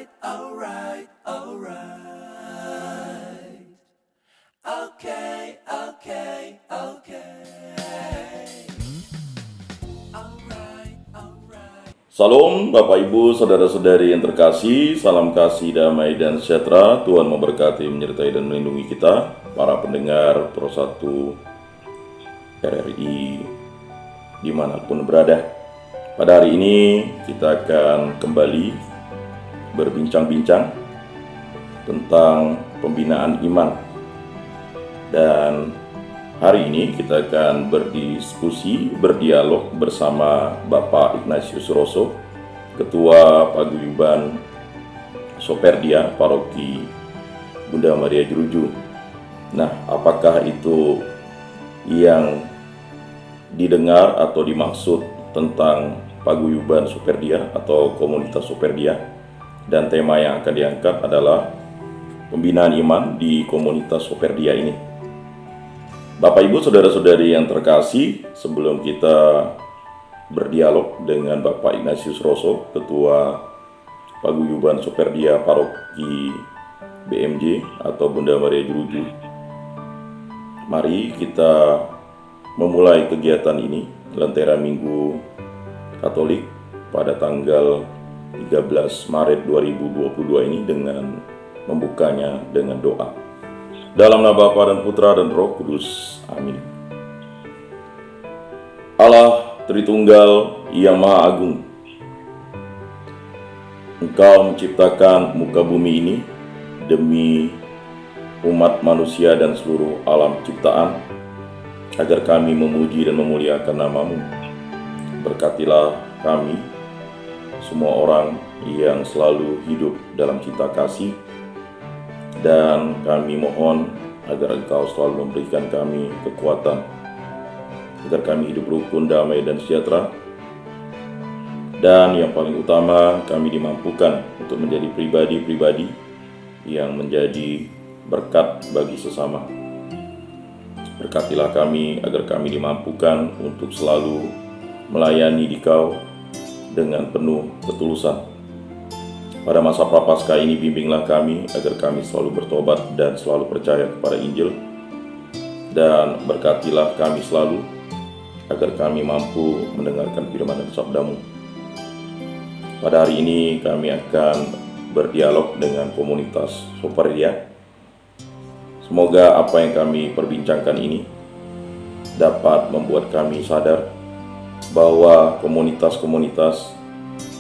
Alright, alright, alright. Okay, okay, okay. Alright, alright. Salam Bapak Ibu, saudara-saudari yang terkasih, salam kasih, damai, dan sejahtera. Tuhan memberkati, menyertai, dan melindungi kita, para pendengar Pro 1 RRI dimanapun berada. Pada hari ini kita akan kembali berbincang-bincang tentang pembinaan iman. Dan hari ini kita akan berdiskusi, berdialog bersama Bapak Ignatius Rosso, Ketua Paguyuban Soperdia Paroki Bunda Maria Jeruju. Nah, apakah itu yang didengar atau dimaksud tentang Paguyuban Soperdia atau komunitas Soperdia? Dan tema yang akan diangkat adalah pembinaan iman di komunitas Soperdia ini. Bapak Ibu saudara-saudari yang terkasih, sebelum kita berdialog dengan Bapak Ignatius Rosso, Ketua Paguyuban Soperdia Paroki BMJ atau Bunda Maria Jeruju, mari kita memulai kegiatan ini, Lentera Minggu Katolik pada tanggal 13 Maret 2022 ini, dengan membukanya dengan doa. Dalam nama Bapa dan Putra dan Roh Kudus. Amin. Allah Tritunggal yang Maha Agung, Engkau menciptakan muka bumi ini demi umat manusia dan seluruh alam ciptaan, agar kami memuji dan memuliakan nama-Mu. Berkatilah kami, semua orang yang selalu hidup dalam cinta kasih, dan kami mohon agar Engkau selalu memberikan kami kekuatan, agar kami hidup rukun, damai, dan sejahtera. Dan yang paling utama, kami dimampukan untuk menjadi pribadi-pribadi yang menjadi berkat bagi sesama. Berkatilah kami agar kami dimampukan untuk selalu melayani Dikau dengan penuh ketulusan. Pada masa Prapaskah ini, bimbinglah kami agar kami selalu bertobat dan selalu percaya kepada Injil. Dan berkatilah kami selalu agar kami mampu mendengarkan firman dan sabda-Mu. Pada hari ini kami akan berdialog dengan komunitas Soperdia. Semoga apa yang kami perbincangkan ini dapat membuat kami sadar bahwa komunitas-komunitas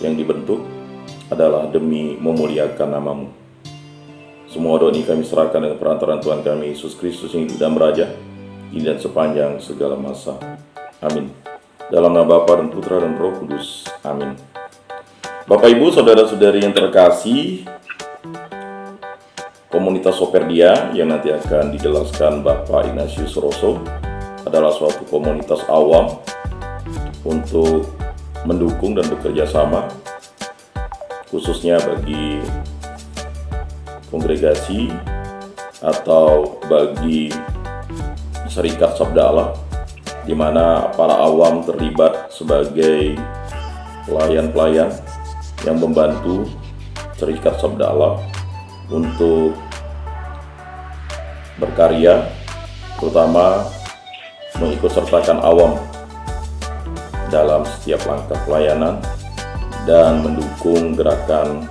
yang dibentuk adalah demi memuliakan nama-Mu. Semua doa ini kami serahkan dengan perantaraan Tuhan kami Yesus Kristus yang hidup dan beraja, kini dan sepanjang segala masa. Amin. Dalam nama Bapa dan Putra dan Roh Kudus. Amin. Bapak Ibu saudara-saudari yang terkasih, komunitas Soperdia yang nanti akan dijelaskan Bapak Ignatius Rosso adalah suatu komunitas awam untuk mendukung dan bekerja sama, khususnya bagi kongregasi atau bagi serikat Sabda Allah, di mana para awam terlibat sebagai pelayan-pelayan yang membantu serikat Sabda Allah untuk berkarya, terutama mengikutsertakan awam dalam setiap langkah pelayanan dan mendukung gerakan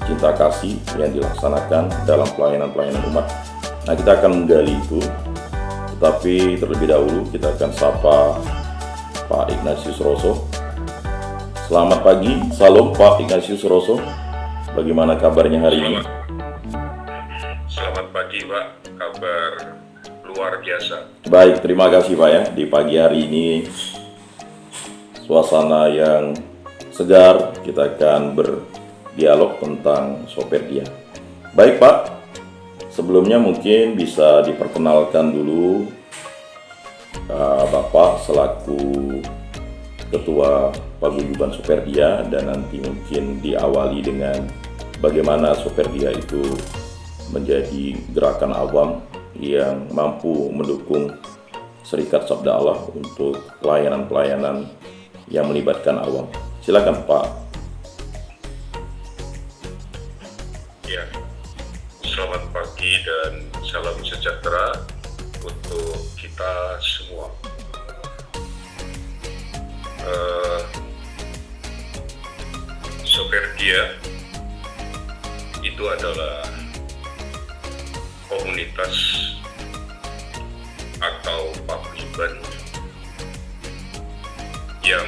cinta kasih yang dilaksanakan dalam pelayanan-pelayanan umat. Nah, kita akan menggali itu, tetapi terlebih dahulu kita akan sapa Pak Ignatius Rosso. Selamat pagi, salam Pak Ignatius Rosso. Bagaimana kabarnya hari ini? Selamat pagi Pak, kabar luar biasa. Baik, terima kasih Pak ya. Di pagi hari ini suasana yang segar, kita akan berdialog tentang Soperdia. Baik Pak, sebelumnya mungkin bisa diperkenalkan dulu Bapak selaku Ketua Paguyuban Soperdia, dan nanti mungkin diawali dengan bagaimana Soperdia itu menjadi gerakan awam yang mampu mendukung Serikat Sabda Allah untuk pelayanan-pelayanan yang melibatkan awam. Silakan Pak. Ya, selamat pagi dan salam sejahtera untuk kita semua. Soperdia itu adalah komunitas atau paguyuban yang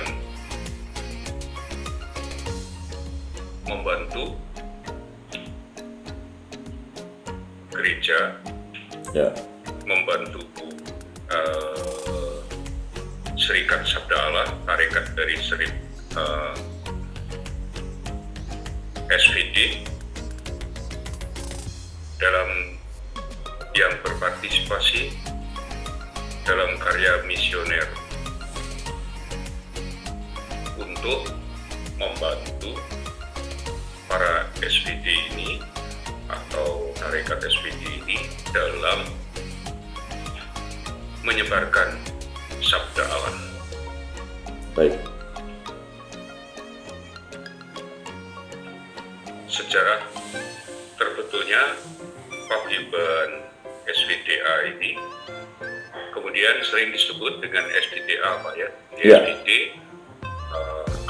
membantu gereja, Ya, membantu Serikat Sabda Allah, tarekat dari SVD dalam yang berpartisipasi dalam karya misioner untuk membantu para SVD ini atau tarekat SVD ini dalam menyebarkan sabda Allah. baik. Sejarah terbetulnya paguyuban SVDA ini kemudian sering disebut dengan SVDA, Pak ya, Ya. SVD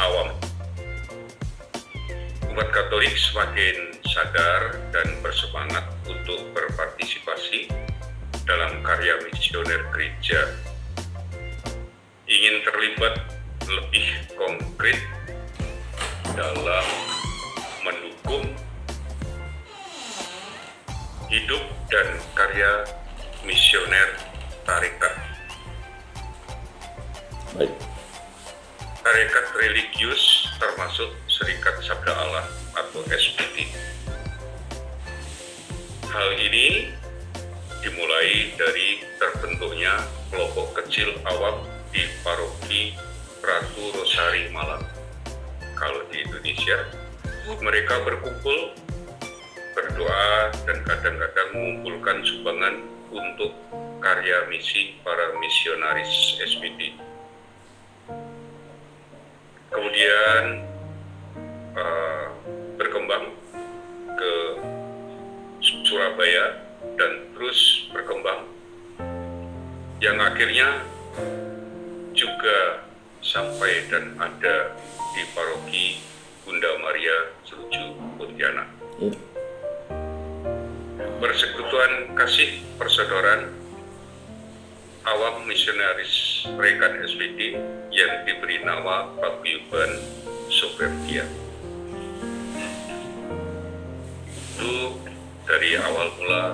awam. Umat Katolik semakin sadar dan bersemangat untuk berpartisipasi dalam karya misioner gereja, ingin terlibat lebih konkret dalam mendukung hidup dan karya misioner tarekat. Baik. Tarekat religius termasuk Serikat Sabda Allah atau SPT. Hal ini dimulai dari terbentuknya kelompok kecil awam di paroki Ratu Rosari Malang. Kalau di Indonesia, mereka berkumpul, berdoa, dan kadang-kadang mengumpulkan sumbangan untuk karya misi para misionaris SPT. Kemudian berkembang ke Surabaya dan terus berkembang, yang akhirnya juga sampai dan ada di paroki Bunda Maria Jeruju Pontianak. Ya. Persekutuan kasih persaudaraan awam misionaris Rekan SPT yang diberi nama Paguyuban Soperdia. Itu dari awal mula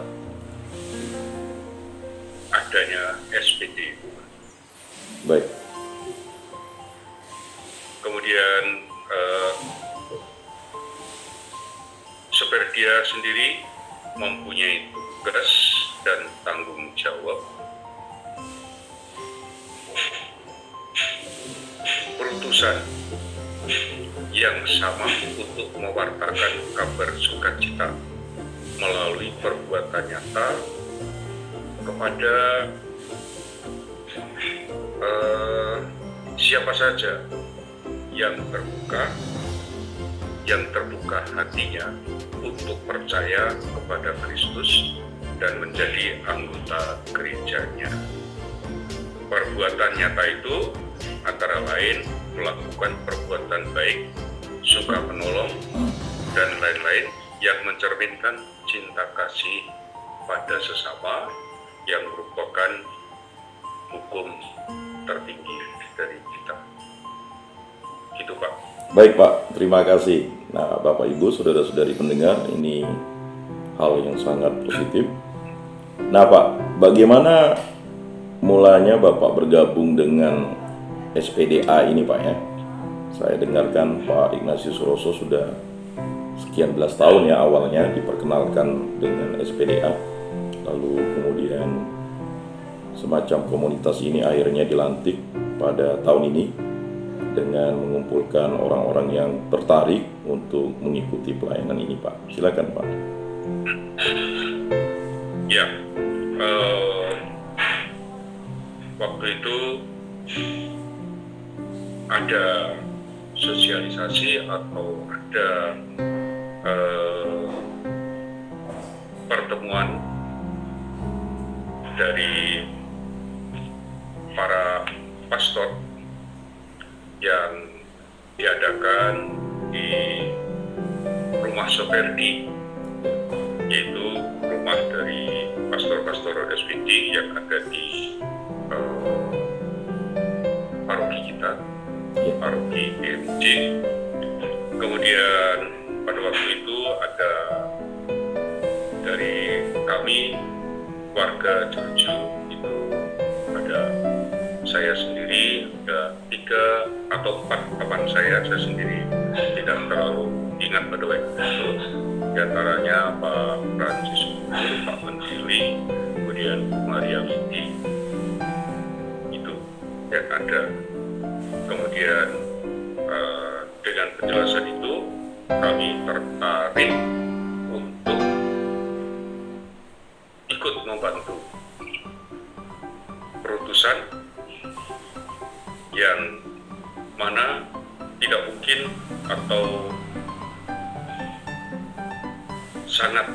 adanya SPT. Baik. Kemudian Soperdia sendiri mempunyai tugas dan tanggung jawab perutusan yang sama untuk mewartakan kabar sukacita melalui perbuatan nyata kepada siapa saja yang terbuka hatinya untuk percaya kepada Kristus dan menjadi anggota gerejanya. Perbuatan nyata itu antara lain melakukan perbuatan baik, suka menolong, dan lain-lain yang mencerminkan cinta kasih pada sesama yang merupakan hukum tertinggi dari kita. Gitu, Pak. Baik Pak, terima kasih. Nah Bapak Ibu, saudara-saudari pendengar, ini hal yang sangat positif. Nah Pak, bagaimana mulanya Bapak bergabung dengan SPDA ini Pak ya? Saya dengarkan Pak Ignatius Rosso sudah sekian belas tahun ya awalnya diperkenalkan dengan SPDA. Lalu kemudian semacam komunitas ini akhirnya dilantik pada tahun ini dengan mengumpulkan orang-orang yang tertarik untuk mengikuti pelayanan ini Pak. Silakan Pak. Ya, waktu itu ada sosialisasi atau ada pertemuan dari para pastor yang diadakan di rumah Soperdi, yaitu rumah dari pastor-pastor SPT yang ada di paroki kita, paroki EMJ. Kemudian pada waktu itu ada dari kami warga Jeruju, itu ada saya sendiri, ada 3 atau 4 teman saya sendiri, tidak terlalu ingat pada waktu itu. Di antaranya Pak Francis Ukur, Pak Mentili, kemudian Bu Maria Witi, itu yang ada. Kemudian dengan penjelasan itu kami tertarik untuk ikut membantu perutusan yang mana tidak mungkin atau sangat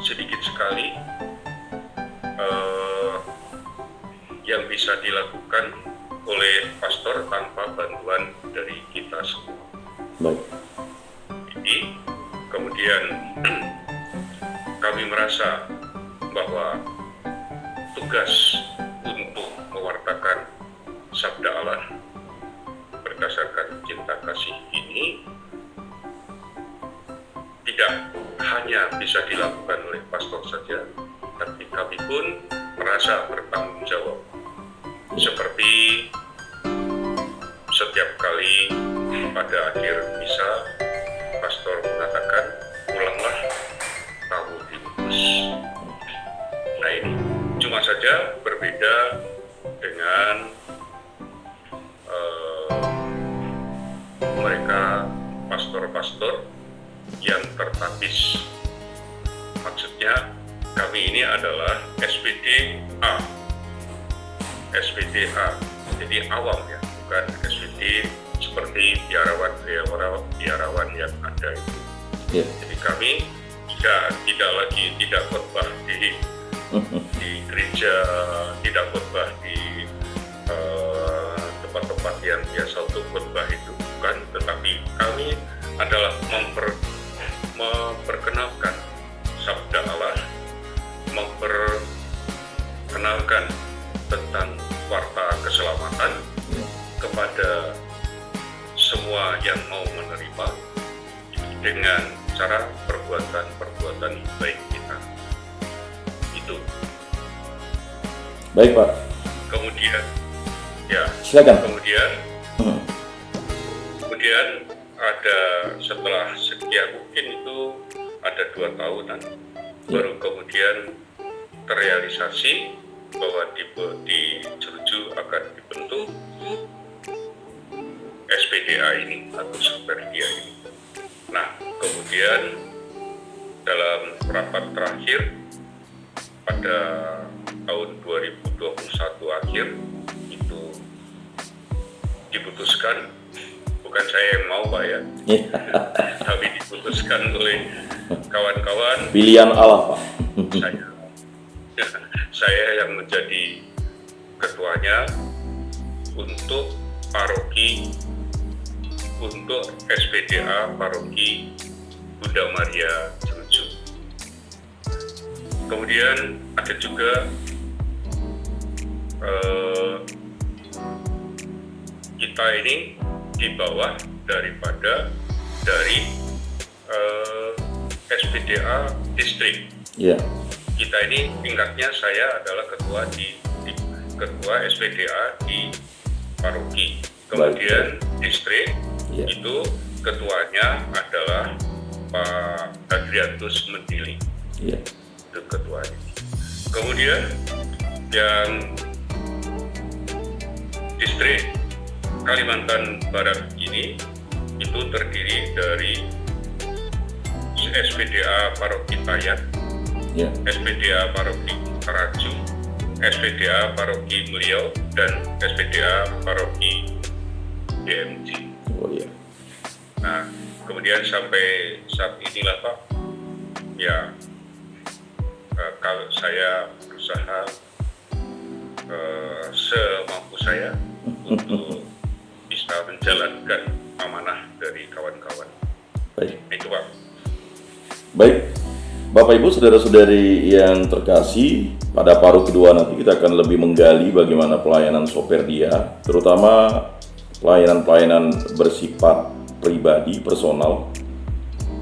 sedikit sekali yang bisa dilakukan oleh pastor tanpa bantuan dari kita semua. Baik. Jadi kemudian kami merasa bahwa tugas untuk mewartakan sabda Allah berdasarkan cinta kasih ini tidak hanya bisa dilakukan oleh pastor saja, tapi kami pun merasa bertanggung jawab. Seperti setiap kali pada akhir misa, pastor mengatakan, "Pulanglah kamu diutus." Nah ini cuma saja berbeda dengan mereka pastor-pastor yang tertapis. Maksudnya kami ini adalah SPDA, jadi awam ya, bukan SPD seperti biarawan yang ada itu. Yeah. Jadi kami tidak khotbah di gereja, tidak khotbah di tempat-tempat yang biasa untuk khotbah itu, bukan, tetapi kami adalah memperkenalkan sabda Allah, memperkenalkan tentang warta keselamatan kepada semua yang mau menerima dengan cara perbuatan baik kita. Itu. Baik, Pak. Kemudian, ya. Silakan. Kemudian ada setelah sekian, mungkin itu ada 2 tahunan, baru kemudian terrealisasi bahwa di Jeruju akan dibentuk SPDA ini atau Superdia ini. Nah, kemudian dalam rapat terakhir pada tahun 2021 akhir itu diputuskan, bukan saya yang mau Pak ya, tapi diputuskan oleh kawan-kawan. Pilihan Allah, Pak. Saya yang menjadi ketuanya untuk paroki, untuk SPDA Paroki Bunda Maria Jeruju. Kemudian ada juga kita ini di bawah dari SPDA distrik. Yeah. Kita ini tingkatnya, saya adalah ketua ketua SPDA di paroki. Kemudian distrik itu ketuanya adalah Pak Adrianus Mendili. Itu ketuanya. Kemudian yang distrik Kalimantan Barat ini itu terdiri dari SPDA Paroki Tayan, SPDA Paroki Karaju, SPDA Paroki Meliau, dan SPDA Paroki DMG. Nah, kemudian sampai saat inilah Pak, ya kalau saya berusaha semampu saya untuk bisa menjalankan amanah dari kawan-kawan. Baik. Itu Pak. Baik, Bapak Ibu saudara-saudari yang terkasih, pada paruh kedua nanti kita akan lebih menggali bagaimana pelayanan Soperdia, terutama pelayanan-pelayanan bersifat pribadi, personal,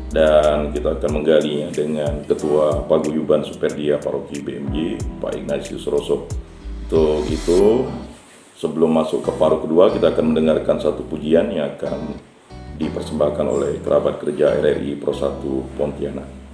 dan kita akan menggalinya dengan Ketua Paguyuban Soperdia Paroki BMJ, Pak Ignatius Rosso. Untuk itu, sebelum masuk ke paruh kedua, kita akan mendengarkan satu pujian yang akan dipersembahkan oleh kerabat kerja RRI Pro 1 Pontianak.